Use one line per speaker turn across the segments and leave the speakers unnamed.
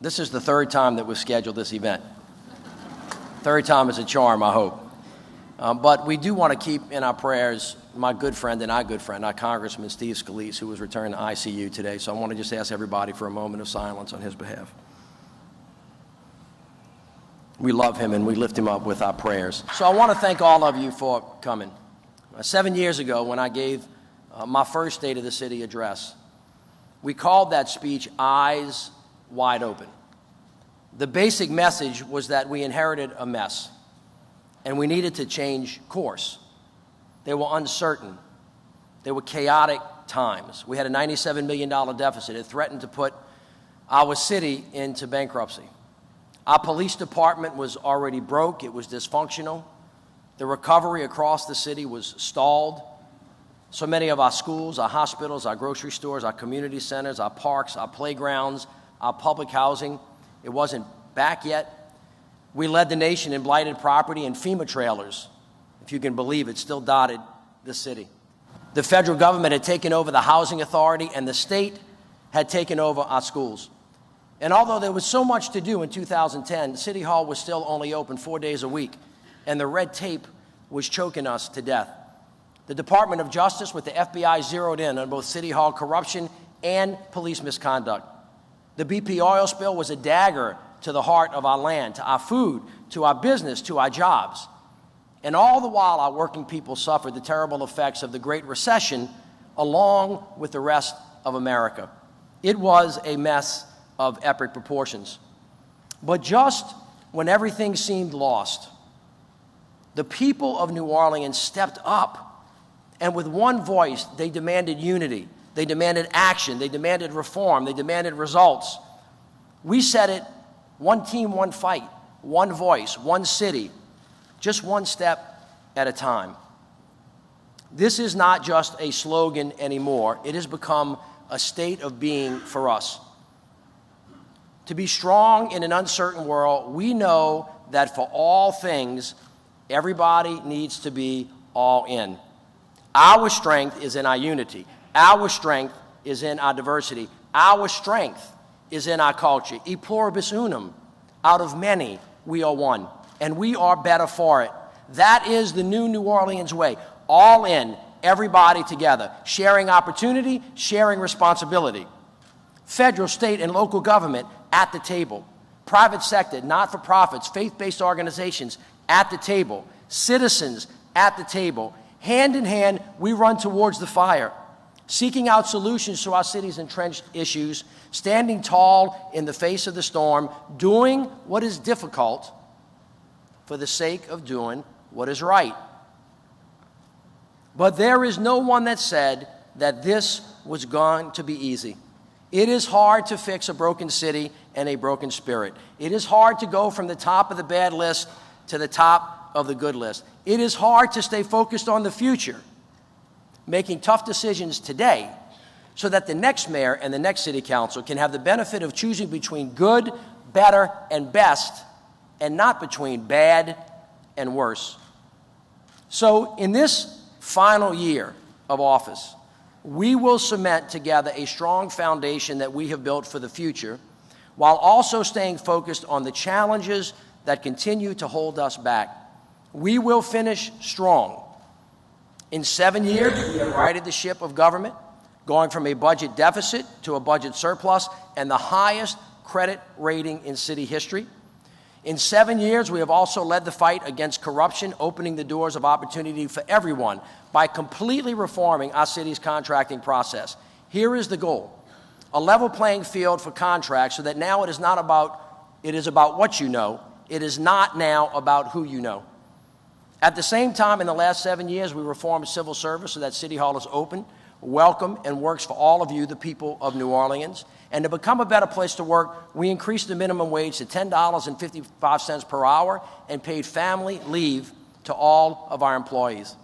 This is the third time that we've scheduled this event. Third time is a charm, I hope. But we do want to keep in our prayers my good friend and our good friend, our Congressman Steve Scalise, who was returned to ICU today. So I want to just ask everybody for a moment of silence on his behalf. We love him and we lift him up with our prayers. So I want to thank all of you for coming. 7 years ago, when I gave my first State of the City address, we called that speech Eyes Wide Open. The basic message was that we inherited a mess and we needed to change course. They were uncertain. They were chaotic times. We had a $97 million deficit. It threatened to put our city into bankruptcy. Our police department was already broke. It was dysfunctional. The recovery across the city was stalled. So many of our schools, our hospitals, our grocery stores, our community centers, our parks, our playgrounds, our public housing, it wasn't back yet. We led the nation in blighted property and FEMA trailers. If you can believe it, still dotted the city. The federal government had taken over the housing authority and the state had taken over our schools. And although there was so much to do in 2010, City Hall was still only open 4 days a week, and the red tape was choking us to death. The Department of Justice with the FBI zeroed in on both City Hall corruption and police misconduct. The BP oil spill was a dagger to the heart of our land, to our food, to our business, to our jobs. And all the while, our working people suffered the terrible effects of the Great Recession along with the rest of America. It was a mess of epic proportions. But just when everything seemed lost, the people of New Orleans stepped up, and with one voice, they demanded unity. They demanded action. They demanded reform. They demanded results. We said it, one team, one fight, one voice, one city, just one step at a time. This is not just a slogan anymore. It has become a state of being for us. To be strong in an uncertain world, we know that for all things, everybody needs to be all in. Our strength is in our unity. Our strength is in our diversity. Our strength is in our culture. E pluribus unum. Out of many, we are one. And we are better for it. That is the new New Orleans way. All in, everybody together. Sharing opportunity, sharing responsibility. Federal, state, and local government at the table. Private sector, not-for-profits, faith-based organizations at the table. Citizens at the table. Hand in hand, we run towards the fire, seeking out solutions to our city's entrenched issues, standing tall in the face of the storm, doing what is difficult for the sake of doing what is right. But there is no one that said that this was going to be easy. It is hard to fix a broken city and a broken spirit. It is hard to go from the top of the bad list to the top of the good list. It is hard to stay focused on the future, making tough decisions today so that the next mayor and the next city council can have the benefit of choosing between good, better, and best, and not between bad and worse. So in this final year of office, we will cement together a strong foundation that we have built for the future, while also staying focused on the challenges that continue to hold us back. We will finish strong. In 7 years, we have righted the ship of government, going from a budget deficit to a budget surplus and the highest credit rating in city history. In 7 years, we have also led the fight against corruption, opening the doors of opportunity for everyone by completely reforming our city's contracting process. Here is the goal: a level playing field for contracts so that now it is about what you know. It is not now about who you know. At the same time, in the last 7 years, we reformed civil service so that City Hall is open, welcome, and works for all of you, the people of New Orleans. And to become a better place to work, we increased the minimum wage to $10.55 per hour and paid family leave to all of our employees.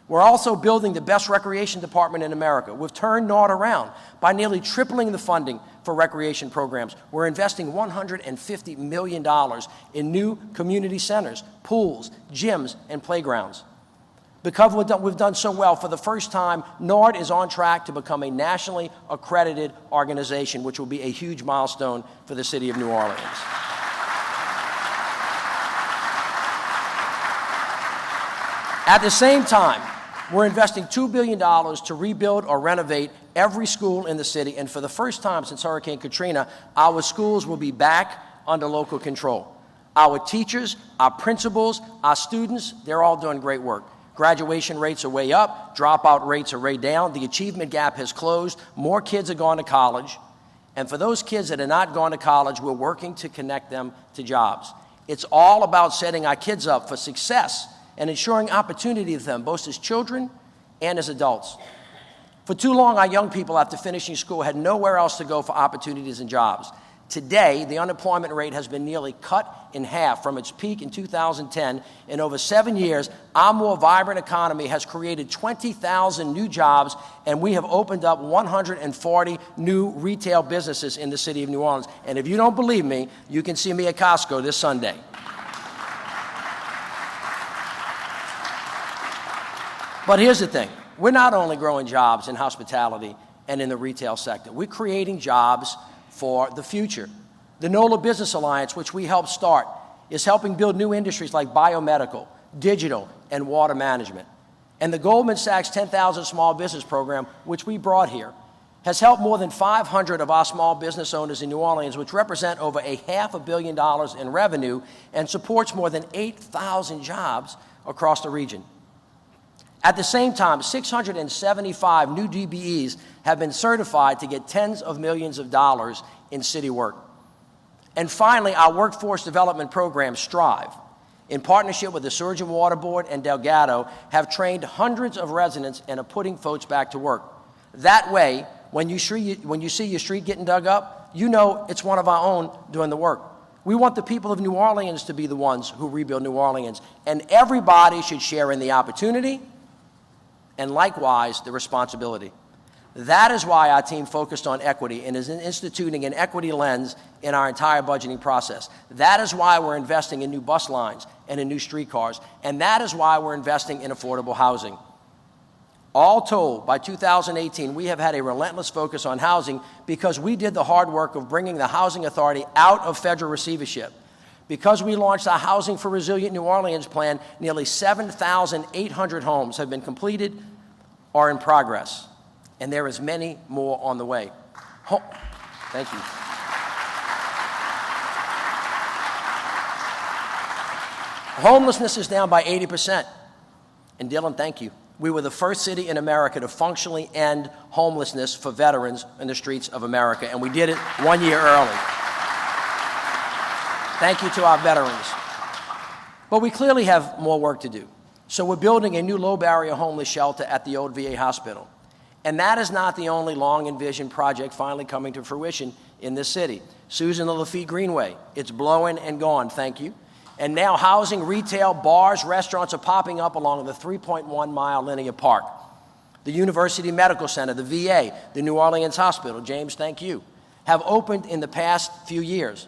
We're also building the best recreation department in America. We've turned North around by nearly tripling the funding for recreation programs. We're investing $150 million in new community centers, pools, gyms, and playgrounds. Because we've done so well, for the first time, NORD is on track to become a nationally accredited organization, which will be a huge milestone for the city of New Orleans. At the same time, we're investing $2 billion to rebuild or renovate every school in the city, and for the first time since Hurricane Katrina, our schools will be back under local control. Our teachers, our principals, our students, they're all doing great work. Graduation rates are way up, dropout rates are way down, the achievement gap has closed, more kids are going to college, and for those kids that are not going to college, we're working to connect them to jobs. It's all about setting our kids up for success and ensuring opportunity for them, both as children and as adults. For too long, our young people, after finishing school, had nowhere else to go for opportunities and jobs. Today, the unemployment rate has been nearly cut in half from its peak in 2010. In over 7 years, our more vibrant economy has created 20,000 new jobs, and we have opened up 140 new retail businesses in the city of New Orleans. And if you don't believe me, you can see me at Costco this Sunday. But here's the thing. We're not only growing jobs in hospitality and in the retail sector. We're creating jobs for the future. The NOLA Business Alliance, which we helped start, is helping build new industries like biomedical, digital, and water management. And the Goldman Sachs 10,000 Small Business Program, which we brought here, has helped more than 500 of our small business owners in New Orleans, which represent over $500 million in revenue and supports more than 8,000 jobs across the region. At the same time, 675 new DBEs have been certified to get tens of millions of dollars in city work. And finally, our workforce development program, Strive, in partnership with the Surgeon Water Board and Delgado, have trained hundreds of residents and are putting folks back to work. That way, when you see your street getting dug up, you know it's one of our own doing the work. We want the people of New Orleans to be the ones who rebuild New Orleans, and everybody should share in the opportunity and likewise the responsibility. That is why our team focused on equity and is instituting an equity lens in our entire budgeting process. That is why we're investing in new bus lines and in new streetcars, and that is why we're investing in affordable housing. All told, by 2018, we have had a relentless focus on housing because we did the hard work of bringing the Housing Authority out of federal receivership. Because we launched our Housing for Resilient New Orleans plan, nearly 7,800 homes have been completed or in progress, and there is many more on the way. Thank you. Homelessness is down by 80%. And Dylan, thank you. We were the first city in America to functionally end homelessness for veterans in the streets of America, and we did it 1 year early. Thank you to our veterans. But we clearly have more work to do. So we're building a new low-barrier homeless shelter at the old VA hospital. And that is not the only long-envisioned project finally coming to fruition in this city. Susan the Lafitte Greenway, it's blowing and gone, thank you. And now housing, retail, bars, restaurants are popping up along the 3.1-mile linear park. The University Medical Center, the VA, the New Orleans Hospital, James, thank you, have opened in the past few years.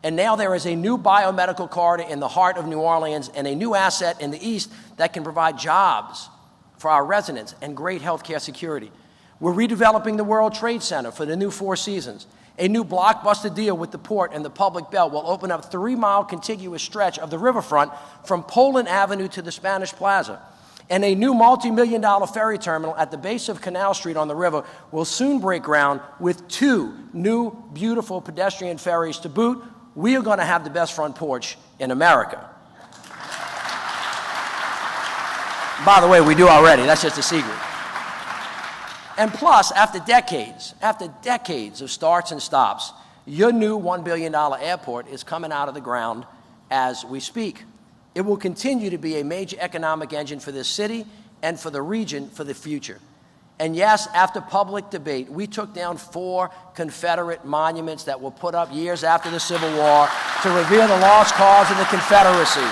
And now there is a new biomedical corridor in the heart of New Orleans and a new asset in the east that can provide jobs for our residents and great healthcare security. We're redeveloping the World Trade Center for the new Four Seasons. A new blockbuster deal with the port and the public belt will open up a 3-mile contiguous stretch of the riverfront from Poland Avenue to the Spanish Plaza. And a new multi-million-dollar ferry terminal at the base of Canal Street on the river will soon break ground with 2 new, beautiful pedestrian ferries to boot. We are going to have the best front porch in America. By the way, we do already. That's just a secret. And plus, after decades of starts and stops, your new $1 billion airport is coming out of the ground as we speak. It will continue to be a major economic engine for this city and for the region for the future. And yes, after public debate, we took down 4 Confederate monuments that were put up years after the Civil War to revere the lost cause of the Confederacy.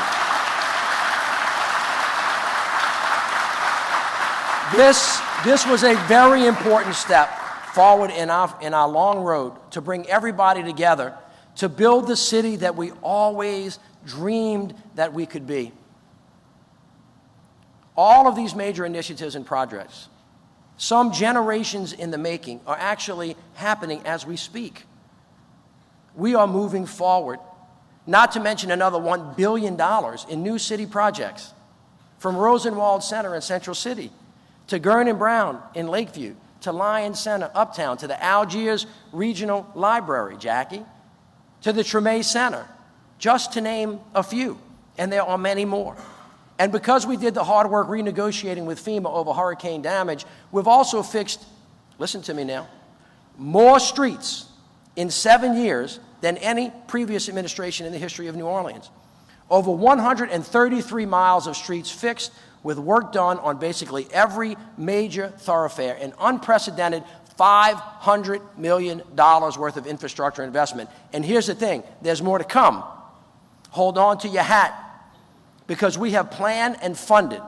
This was a very important step forward in our long road to bring everybody together to build the city that we always dreamed that we could be. All of these major initiatives and projects, some generations in the making, are actually happening as we speak. We are moving forward, not to mention another $1 billion in new city projects, from Rosenwald Center in Central City, to Gurn and Brown in Lakeview, to Lions Center uptown, to the Algiers Regional Library, Jackie, to the Treme Center, just to name a few, and there are many more. And because we did the hard work renegotiating with FEMA over hurricane damage, we've also fixed, listen to me now, more streets in 7 years than any previous administration in the history of New Orleans. Over 133 miles of streets fixed, with work done on basically every major thoroughfare, an unprecedented $500 million worth of infrastructure investment. And here's the thing, there's more to come. Hold on to your hat, because we have planned and funded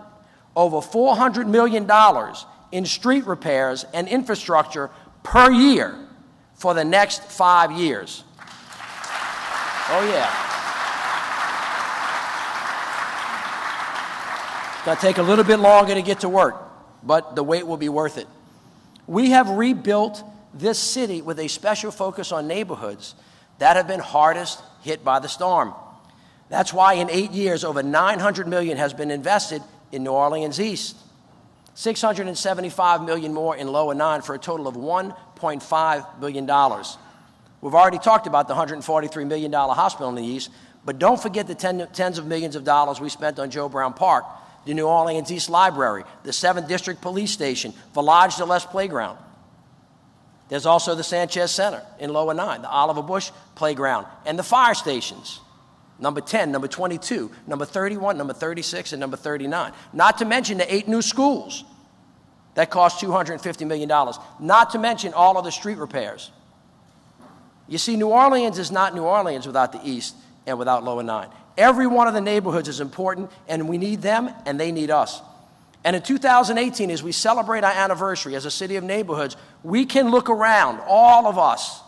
over $400 million in street repairs and infrastructure per year for the next 5 years. Oh, yeah. It's going to take a little bit longer to get to work, but the wait will be worth it. We have rebuilt this city with a special focus on neighborhoods that have been hardest hit by the storm. That's why in 8 years, over $900 million has been invested in New Orleans East, $675 million more in Lower 9, for a total of $1.5 billion. We've already talked about the $143 million hospital in the East, but don't forget the tens of millions of dollars we spent on Joe Brown Park, the New Orleans East Library, the 7th District Police Station, Village de l'Est Playground. There's also the Sanchez Center in Lower 9, the Oliver Bush Playground, and the fire stations, number 10, number 22, number 31, number 36, and number 39. Not to mention the 8 new schools that cost $250 million. Not to mention all of the street repairs. You see, New Orleans is not New Orleans without the East and without Lower 9. Every one of the neighborhoods is important, and we need them, and they need us. And in 2018, as we celebrate our anniversary as a city of neighborhoods, we can look around, all of us,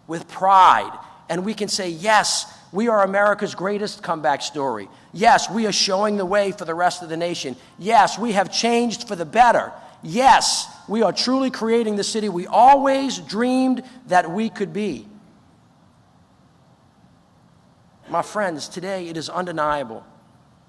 with pride, and we can say, yes, we are America's greatest comeback story. Yes, we are showing the way for the rest of the nation. Yes, we have changed for the better. Yes, we are truly creating the city we always dreamed that we could be. My friends, today it is undeniable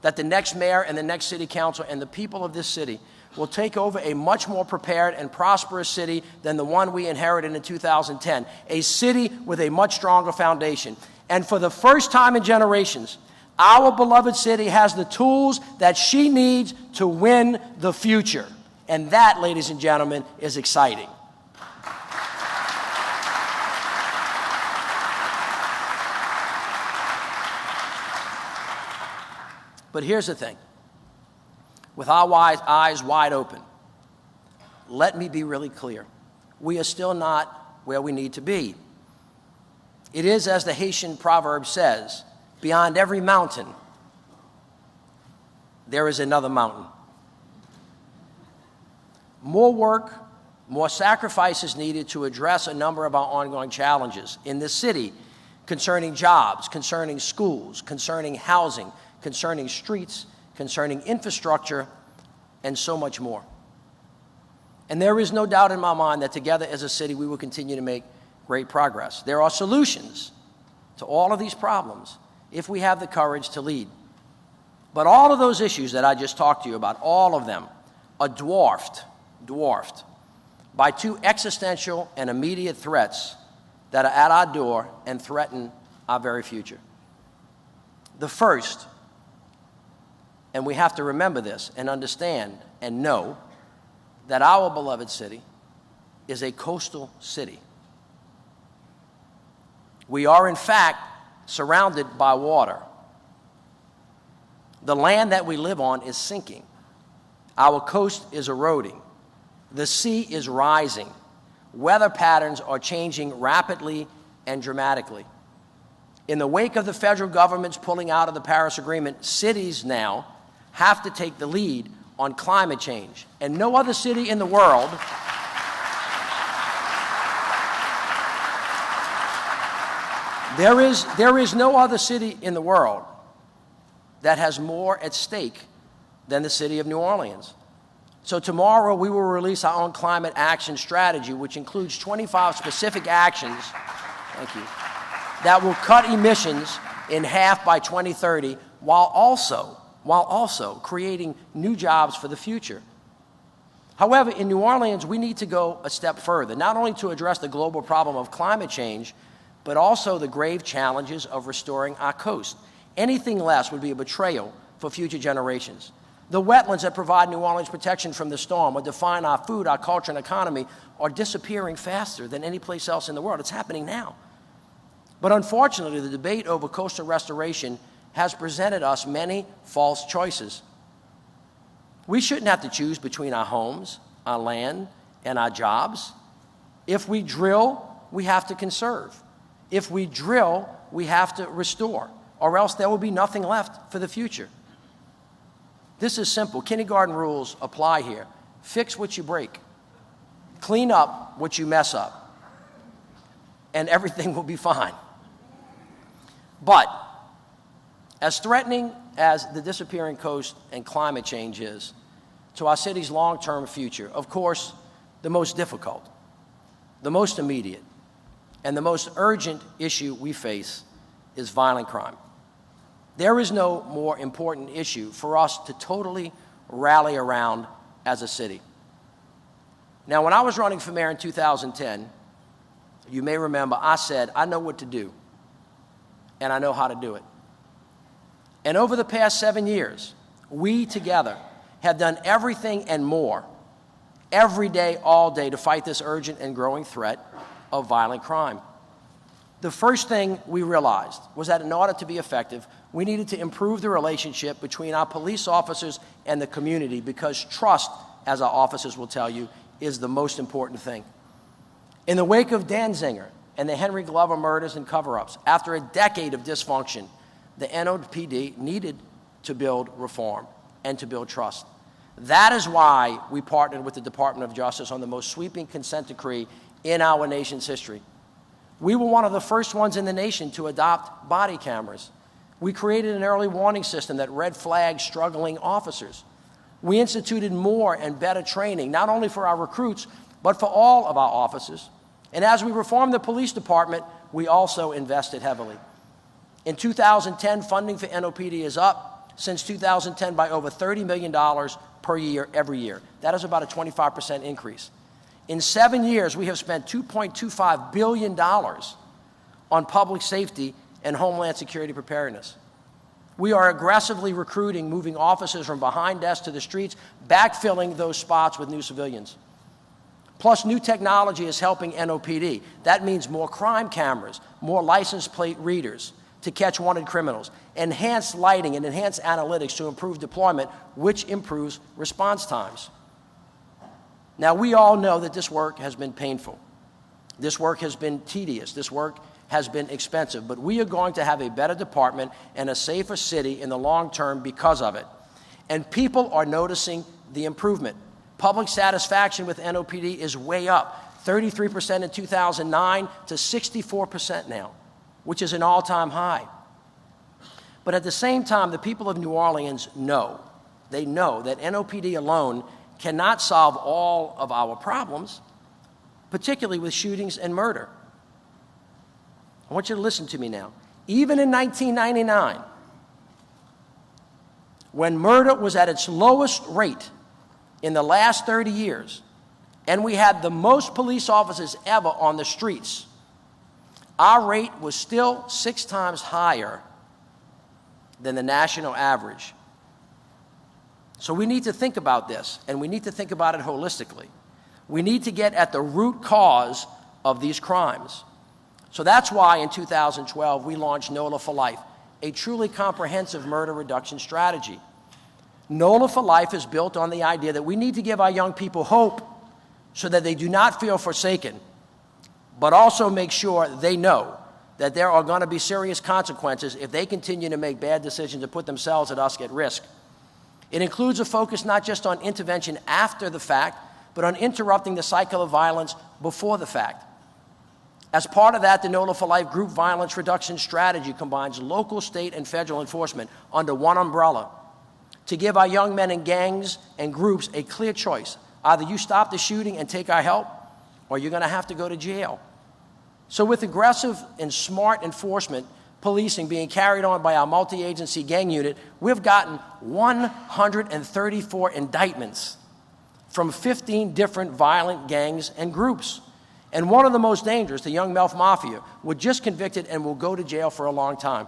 that the next mayor and the next city council and the people of this city will take over a much more prepared and prosperous city than the one we inherited in 2010, a city with a much stronger foundation. And for the first time in generations, our beloved city has the tools that she needs to win the future. And that, ladies and gentlemen, is exciting. But here's the thing. With our eyes wide open, let me be really clear. We are still not where we need to be. It is, as the Haitian proverb says, beyond every mountain, there is another mountain. More work, more sacrifices needed to address a number of our ongoing challenges in this city concerning jobs, concerning schools, concerning housing, concerning streets, concerning infrastructure, and so much more. And there is no doubt in my mind that together as a city we will continue to make great progress. There are solutions to all of these problems if we have the courage to lead. But all of those issues that I just talked to you about, all of them are dwarfed by 2 existential and immediate threats that are at our door and threaten our very future. The first, and we have to remember this and understand and know that our beloved city is a coastal city. We are, in fact, surrounded by water. The land that we live on is sinking. Our coast is eroding. The sea is rising. Weather patterns are changing rapidly and dramatically. In the wake of the federal government's pulling out of the Paris Agreement, cities now have to take the lead on climate change. And no other city in the world there is no other city in the world that has more at stake than the city of New Orleans. So tomorrow we will release our own climate action strategy, which includes 25 specific actions, thank you, that will cut emissions in half by 2030 while also creating new jobs for the future. However, in New Orleans, we need to go a step further, not only to address the global problem of climate change, but also the grave challenges of restoring our coast. Anything less would be a betrayal for future generations. The wetlands that provide New Orleans protection from the storm or define our food, our culture, and economy are disappearing faster than any place else in the world. It's happening now. But unfortunately, the debate over coastal restoration has presented us many false choices. We shouldn't have to choose between our homes, our land, and our jobs. If we drill, we have to conserve. If we drill, we have to restore, or else there will be nothing left for the future. This is simple. Kindergarten rules apply here. Fix what you break. Clean up what you mess up. And everything will be fine. But as threatening as the disappearing coast and climate change is to our city's long-term future, of course, the most difficult, the most immediate, and the most urgent issue we face is violent crime. There is no more important issue for us to totally rally around as a city. Now, when I was running for mayor in 2010, you may remember I said, I know what to do, and I know how to do it. And over the past 7 years, we together have done everything and more, every day, all day, to fight this urgent and growing threat of violent crime. The first thing we realized was that in order to be effective, we needed to improve the relationship between our police officers and the community, because trust, as our officers will tell you, is the most important thing. In the wake of Danziger and the Henry Glover murders and cover-ups, after a decade of dysfunction, the NOPD needed to build reform and to build trust. That is why we partnered with the Department of Justice on the most sweeping consent decree in our nation's history. We were one of the first ones in the nation to adopt body cameras. We created an early warning system that red flagged struggling officers. We instituted more and better training, not only for our recruits, but for all of our officers. And as we reformed the police department, we also invested heavily. In 2010, funding for NOPD is up since 2010 by over $30 million per year, every year. That is about a 25% increase. In 7 years, we have spent $2.25 billion on public safety and homeland security preparedness. We are aggressively recruiting, moving officers from behind desks to the streets, backfilling those spots with new civilians. Plus, new technology is helping NOPD. That means more crime cameras, more license plate readers to catch wanted criminals, enhanced lighting and enhanced analytics to improve deployment, which improves response times. Now, we all know that this work has been painful. This work has been tedious. This work has been expensive. But we are going to have a better department and a safer city in the long term because of it. And people are noticing the improvement. Public satisfaction with NOPD is way up, 33% in 2009 to 64% now, which is an all-time high. But at the same time, the people of New Orleans know, they know that NOPD alone cannot solve all of our problems, particularly with shootings and murder. I want you to listen to me now. Even in 1999, when murder was at its lowest rate in the last 30 years, and we had the most police officers ever on the streets, our rate was still 6 times higher than the national average. So we need to think about this, and we need to think about it holistically. We need to get at the root cause of these crimes. So that's why in 2012 we launched NOLA for Life, a truly comprehensive murder reduction strategy. NOLA for Life is built on the idea that we need to give our young people hope so that they do not feel forsaken, but also make sure they know that there are going to be serious consequences if they continue to make bad decisions and put themselves and us at risk. It includes a focus not just on intervention after the fact, but on interrupting the cycle of violence before the fact. As part of that, the NOLA for Life group violence reduction strategy combines local, state, and federal enforcement under one umbrella to give our young men in gangs and groups a clear choice. Either you stop the shooting and take our help, or you're going to have to go to jail. So with aggressive and smart enforcement, policing being carried on by our multi-agency gang unit, we've gotten 134 indictments from 15 different violent gangs and groups. And one of the most dangerous, the Young Melf Mafia, was just convicted and will go to jail for a long time.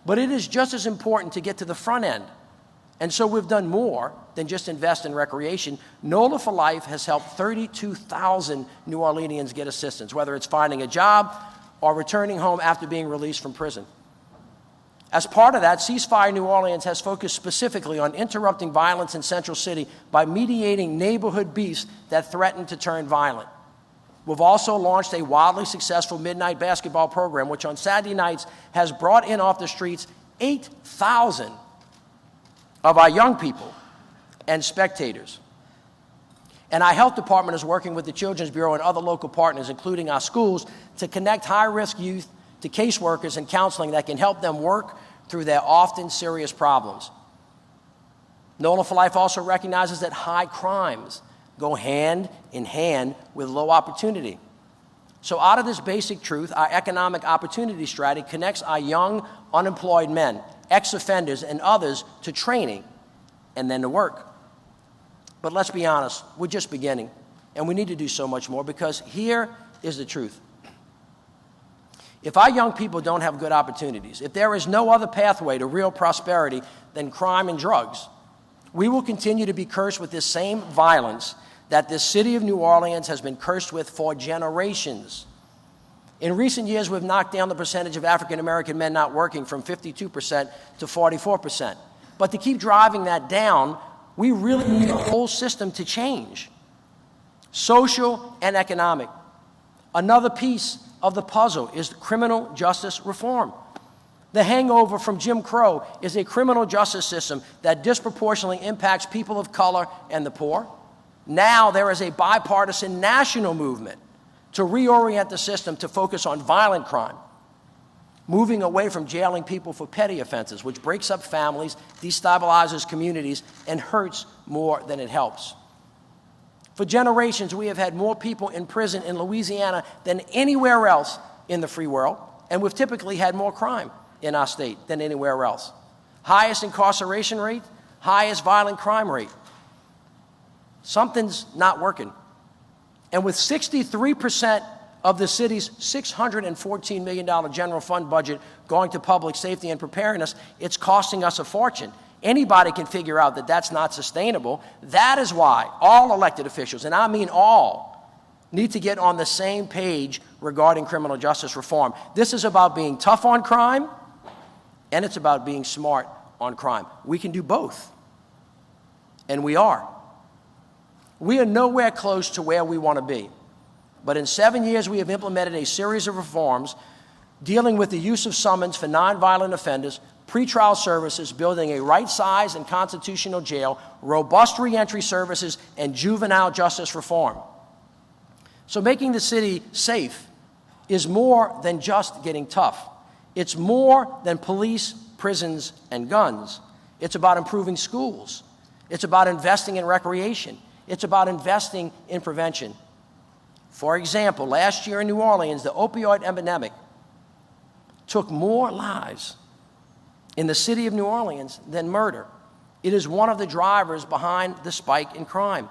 But it is just as important to get to the front end. And so we've done more than just invest in recreation. NOLA for Life has helped 32,000 New Orleanians get assistance, whether it's finding a job or returning home after being released from prison. As part of that, Ceasefire New Orleans has focused specifically on interrupting violence in Central City by mediating neighborhood beefs that threaten to turn violent. We've also launched a wildly successful midnight basketball program, which on Saturday nights has brought in off the streets 8,000 of our young people and spectators. And our health department is working with the Children's Bureau and other local partners, including our schools, to connect high-risk youth to caseworkers and counseling that can help them work through their often serious problems. NOLA for Life also recognizes that high crimes go hand in hand with low opportunity. So out of this basic truth, our economic opportunity strategy connects our young, unemployed men, ex-offenders, and others to training and then to work. But let's be honest, we're just beginning, and we need to do so much more, because here is the truth. If our young people don't have good opportunities, if there is no other pathway to real prosperity than crime and drugs, we will continue to be cursed with this same violence that this city of New Orleans has been cursed with for generations. In recent years, we've knocked down the percentage of African-American men not working from 52% to 44%. But to keep driving that down, we really need the whole system to change, social and economic. Another piece of the puzzle is criminal justice reform. The hangover from Jim Crow is a criminal justice system that disproportionately impacts people of color and the poor. Now there is a bipartisan national movement to reorient the system to focus on violent crime, moving away from jailing people for petty offenses, which breaks up families, destabilizes communities, and hurts more than it helps. For generations, we have had more people in prison in Louisiana than anywhere else in the free world, and we've typically had more crime in our state than anywhere else. Highest incarceration rate, highest violent crime rate. Something's not working. And with 63% of the city's $614 million general fund budget going to public safety and preparedness, it's costing us a fortune. Anybody can figure out that that's not sustainable. That is why all elected officials, and I mean all, need to get on the same page regarding criminal justice reform. This is about being tough on crime, and it's about being smart on crime. We can do both, and we are. We are nowhere close to where we want to be. But in 7 years, we have implemented a series of reforms dealing with the use of summons for nonviolent offenders, pretrial services, building a right-sized and constitutional jail, robust reentry services, and juvenile justice reform. So making the city safe is more than just getting tough. It's more than police, prisons, and guns. It's about improving schools. It's about investing in recreation. It's about investing in prevention. For example, last year in New Orleans, the opioid epidemic took more lives in the city of New Orleans than murder. It is one of the drivers behind the spike in crime.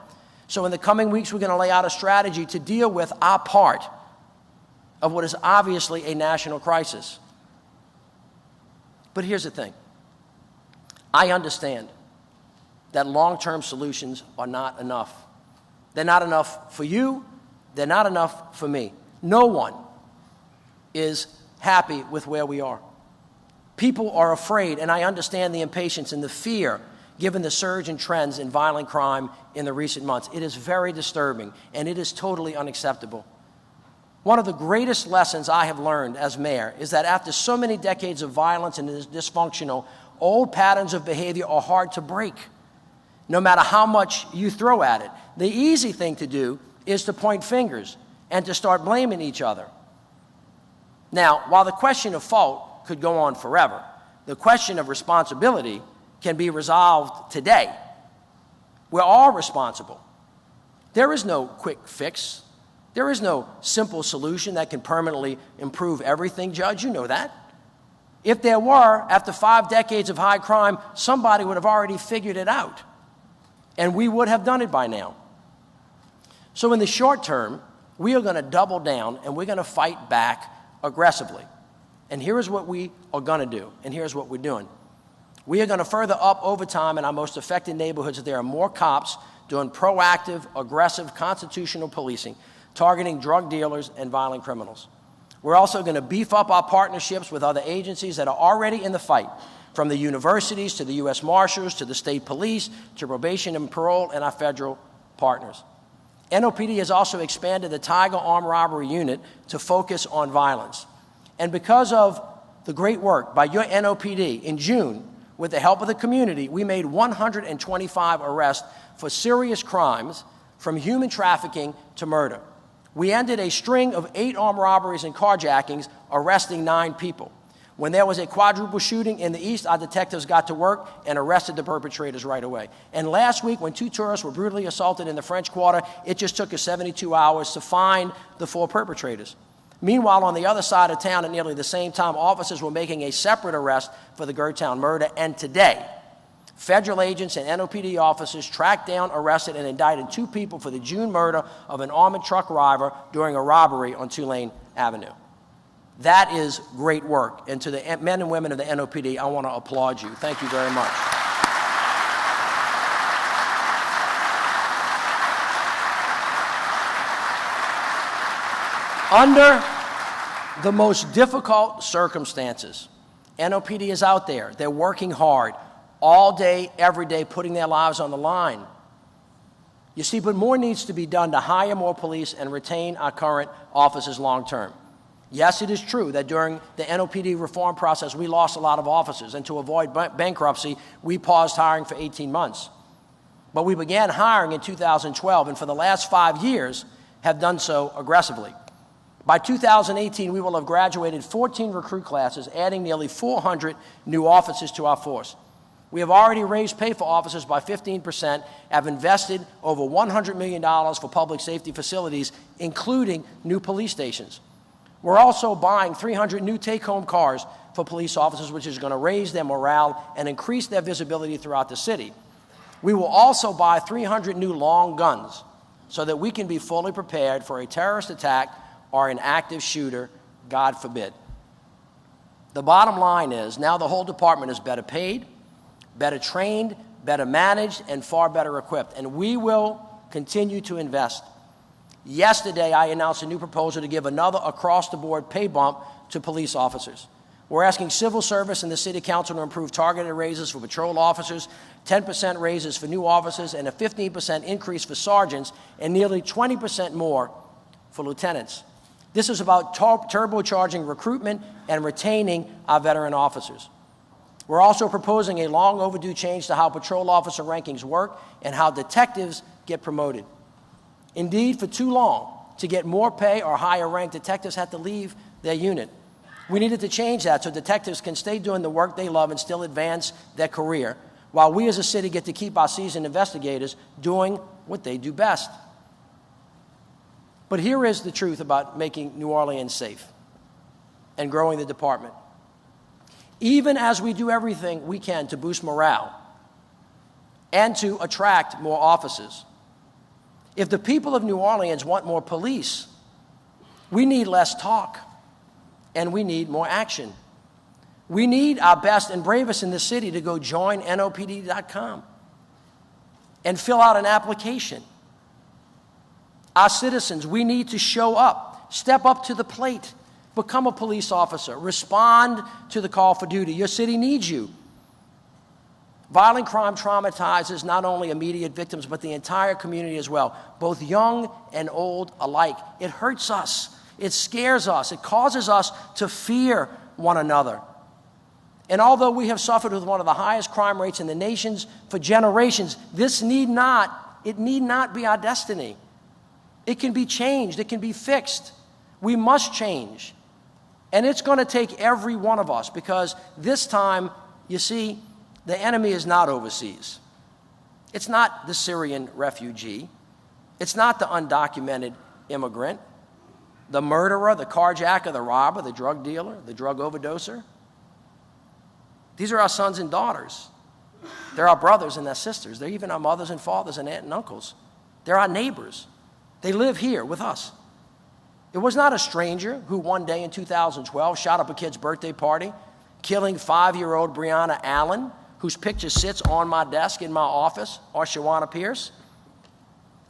So in the coming weeks, we're going to lay out a strategy to deal with our part of what is obviously a national crisis. But here's the thing. I understand that long-term solutions are not enough. They're not enough for you. They're not enough for me. No one is happy with where we are. People are afraid, and I understand the impatience and the fear given the surge in trends in violent crime in the recent months. It is very disturbing, and it is totally unacceptable. One of the greatest lessons I have learned as mayor is that after so many decades of violence and dysfunctional, old patterns of behavior are hard to break, no matter how much you throw at it. The easy thing to do is to point fingers and to start blaming each other. Now, while the question of fault could go on forever, the question of responsibility can be resolved today. We're all responsible. There is no quick fix. There is no simple solution that can permanently improve everything, Judge. You know that. If there were, after 5 decades of high crime, somebody would have already figured it out, and we would have done it by now. So in the short term, we are going to double down, and we're going to fight back aggressively. And here is what we are going to do, and here's what we're doing. We are going to further up overtime in our most affected neighborhoods so there are more cops doing proactive, aggressive, constitutional policing, targeting drug dealers and violent criminals. We're also going to beef up our partnerships with other agencies that are already in the fight, from the universities to the U.S. Marshals to the state police to probation and parole and our federal partners. NOPD has also expanded the Tiger Armed Robbery Unit to focus on violence. And because of the great work by your NOPD, in June, with the help of the community, we made 125 arrests for serious crimes, from human trafficking to murder. We ended a string of 8 armed robberies and carjackings, arresting 9 people. When there was a quadruple shooting in the East, our detectives got to work and arrested the perpetrators right away. And last week, when 2 tourists were brutally assaulted in the French Quarter, it just took us 72 hours to find the 4 perpetrators. Meanwhile, on the other side of town at nearly the same time, officers were making a separate arrest for the Gertown murder. And today, federal agents and NOPD officers tracked down, arrested, and indicted 2 people for the June murder of an armored truck driver during a robbery on Tulane Avenue. That is great work. And to the men and women of the NOPD, I want to applaud you. Thank you very much. Under the most difficult circumstances, NOPD is out there. They're working hard all day, every day, putting their lives on the line. You see, but more needs to be done to hire more police and retain our current officers long term. Yes, it is true that during the NOPD reform process, we lost a lot of officers, and to avoid bankruptcy, we paused hiring for 18 months. But we began hiring in 2012, and for the last 5 years have done so aggressively. By 2018, we will have graduated 14 recruit classes, adding nearly 400 new officers to our force. We have already raised pay for officers by 15%, have invested over $100 million for public safety facilities, including new police stations. We're also buying 300 new take-home cars for police officers, which is going to raise their morale and increase their visibility throughout the city. We will also buy 300 new long guns so that we can be fully prepared for a terrorist attack or an active shooter, God forbid. The bottom line is, now the whole department is better paid, better trained, better managed, and far better equipped. And we will continue to invest. Yesterday, I announced a new proposal to give another across-the-board pay bump to police officers. We're asking civil service and the city council to improve targeted raises for patrol officers, 10% raises for new officers, and a 15% increase for sergeants, and nearly 20% more for lieutenants. This is about turbocharging recruitment and retaining our veteran officers. We're also proposing a long overdue change to how patrol officer rankings work and how detectives get promoted. Indeed, for too long, to get more pay or higher rank, detectives had to leave their unit. We needed to change that so detectives can stay doing the work they love and still advance their career, while we as a city get to keep our seasoned investigators doing what they do best. But here is the truth about making New Orleans safe and growing the department. Even as we do everything we can to boost morale and to attract more officers, if the people of New Orleans want more police, we need less talk and we need more action. We need our best and bravest in the city to go join NOPD.com and fill out an application. Our citizens, we need to show up, step up to the plate, become a police officer, respond to the call for duty. Your city needs you. Violent crime traumatizes not only immediate victims, but the entire community as well, both young and old alike. It hurts us. It scares us. It causes us to fear one another. And although we have suffered with one of the highest crime rates in the nations for generations, this need not be our destiny. It can be changed. It can be fixed. We must change. And it's going to take every one of us, because this time, you see, The enemy is not overseas. It's not the Syrian refugee. It's not the undocumented immigrant, the murderer, the carjacker, the robber, the drug dealer, the drug overdoser. These are our sons and daughters. They're our brothers and their sisters. They're even our mothers and fathers and aunts and uncles. They're our neighbors. They live here with us. It was not a stranger who one day in 2012 shot up a kid's birthday party, killing 5-year-old Breonna Allen, whose picture sits on my desk in my office, or Shawana Pierce.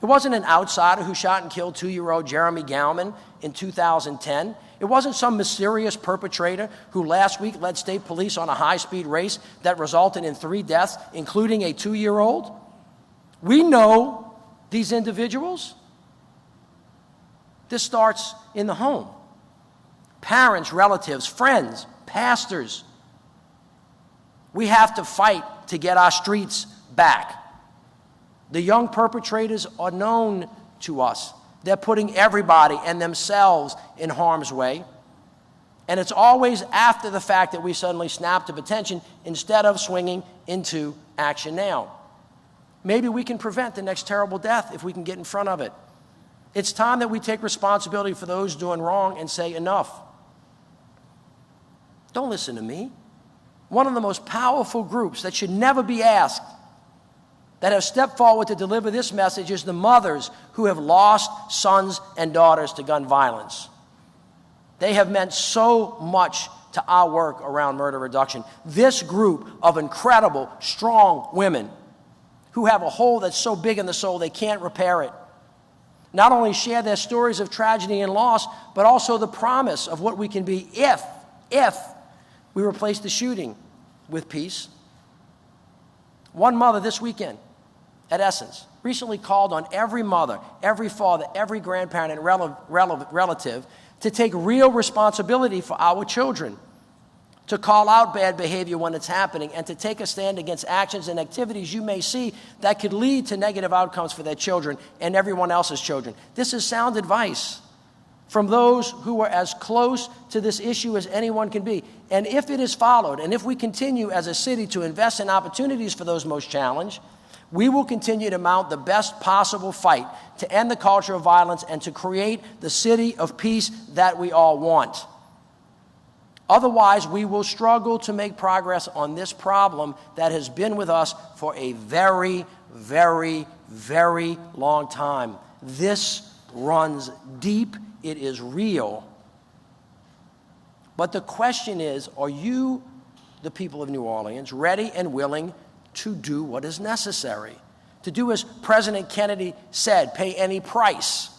It wasn't an outsider who shot and killed 2-year-old Jeremy Gauman in 2010. It wasn't some mysterious perpetrator who last week led state police on a high-speed race that resulted in 3 deaths, including a 2-year-old. We know these individuals. This starts in the home. Parents, relatives, friends, pastors. We have to fight to get our streets back. The young perpetrators are known to us. They're putting everybody and themselves in harm's way. And it's always after the fact that we suddenly snap to attention instead of swinging into action now. Maybe we can prevent the next terrible death if we can get in front of it. It's time that we take responsibility for those doing wrong and say enough. Don't listen to me. One of the most powerful groups that should never be asked, that have stepped forward to deliver this message, is the mothers who have lost sons and daughters to gun violence. They have meant so much to our work around murder reduction. This group of incredible, strong women who have a hole that's so big in the soul they can't repair it, not only share their stories of tragedy and loss, but also the promise of what we can be if we replace the shooting with peace. One mother this weekend at Essence recently called on every mother, every father, every grandparent and relative to take real responsibility for our children, to call out bad behavior when it's happening, and to take a stand against actions and activities you may see that could lead to negative outcomes for their children and everyone else's children. This is sound advice from those who are as close to this issue as anyone can be. And if it is followed, and if we continue as a city to invest in opportunities for those most challenged, we will continue to mount the best possible fight to end the culture of violence and to create the city of peace that we all want. Otherwise, we will struggle to make progress on this problem that has been with us for a very, very, very long time. This runs deep. It is real. But the question is, are you, the people of New Orleans, ready and willing to do what is necessary? To do as President Kennedy said, pay any price,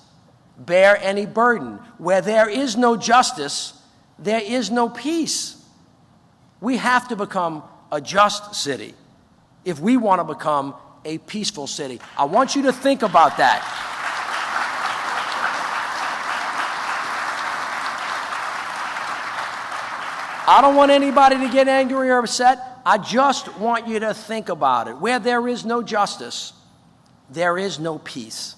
bear any burden. Where there is no justice, there is no peace. We have to become a just city if we want to become a peaceful city. I want you to think about that. I don't want anybody to get angry or upset. I just want you to think about it. Where there is no justice, there is no peace.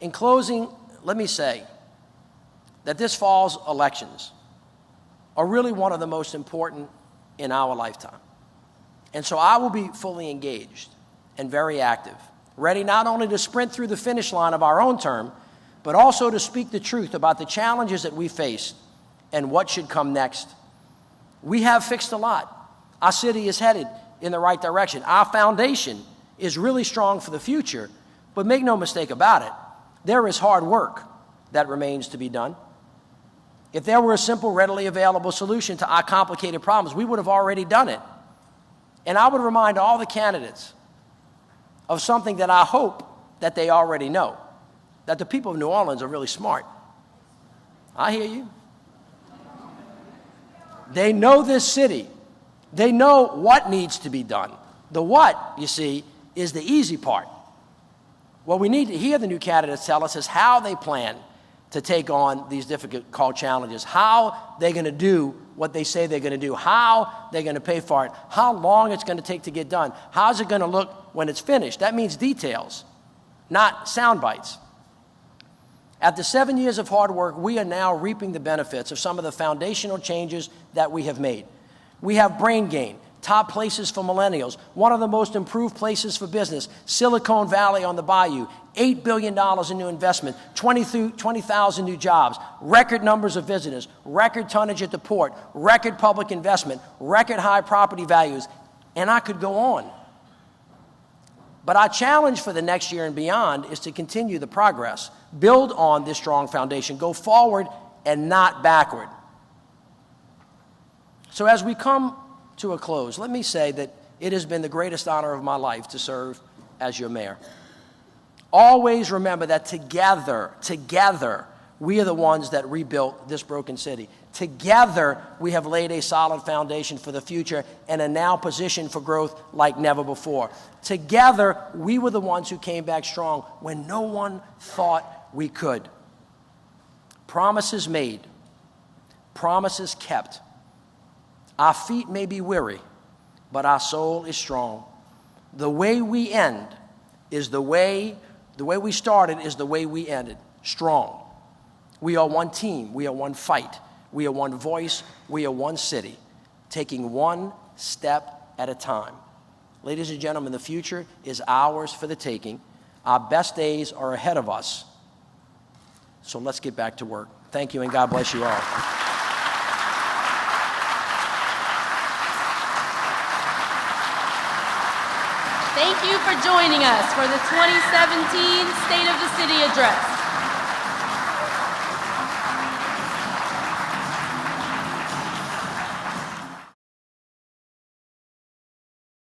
In closing, let me say that this fall's elections are really one of the most important in our lifetime. And so I will be fully engaged and very active, ready not only to sprint through the finish line of our own term, but also to speak the truth about the challenges that we face and what should come next. We have fixed a lot. Our city is headed in the right direction. Our foundation is really strong for the future, but make no mistake about it, there is hard work that remains to be done. If there were a simple, readily available solution to our complicated problems, we would have already done it. And I would remind all the candidates of something that I hope that they already know, that the people of New Orleans are really smart. I hear you. They know this city. They know what needs to be done. The what, you see, is the easy part. What we need to hear the new candidates tell us is how they plan to take on these difficult challenges, how they're going to do what they say they're going to do, how they're going to pay for it, how long it's going to take to get done, how's it going to look when it's finished. That means details, not sound bites. After 7 years of hard work, we are now reaping the benefits of some of the foundational changes that we have made. We have brain gain, top places for millennials, one of the most improved places for business, Silicon Valley on the Bayou, $8 billion in new investment, 20,000 new jobs, record numbers of visitors, record tonnage at the port, record public investment, record high property values, and I could go on. But our challenge for the next year and beyond is to continue the progress, build on this strong foundation, go forward and not backward. So as we come to a close, let me say that it has been the greatest honor of my life to serve as your mayor. Always remember that together, we are the ones that rebuilt this broken city. Together, we have laid a solid foundation for the future and are now positioned for growth like never before. Together, we were the ones who came back strong when no one thought we could. Promises made, promises kept. Our feet may be weary, but our soul is strong. The way we end is the way we started is the way we ended, strong. We are one team, we are one fight, we are one voice, we are one city, taking one step at a time. Ladies and gentlemen, the future is ours for the taking. Our best days are ahead of us. So let's get back to work. Thank you, and God bless you all.
Thank you for joining us for the 2017 State of the City Address.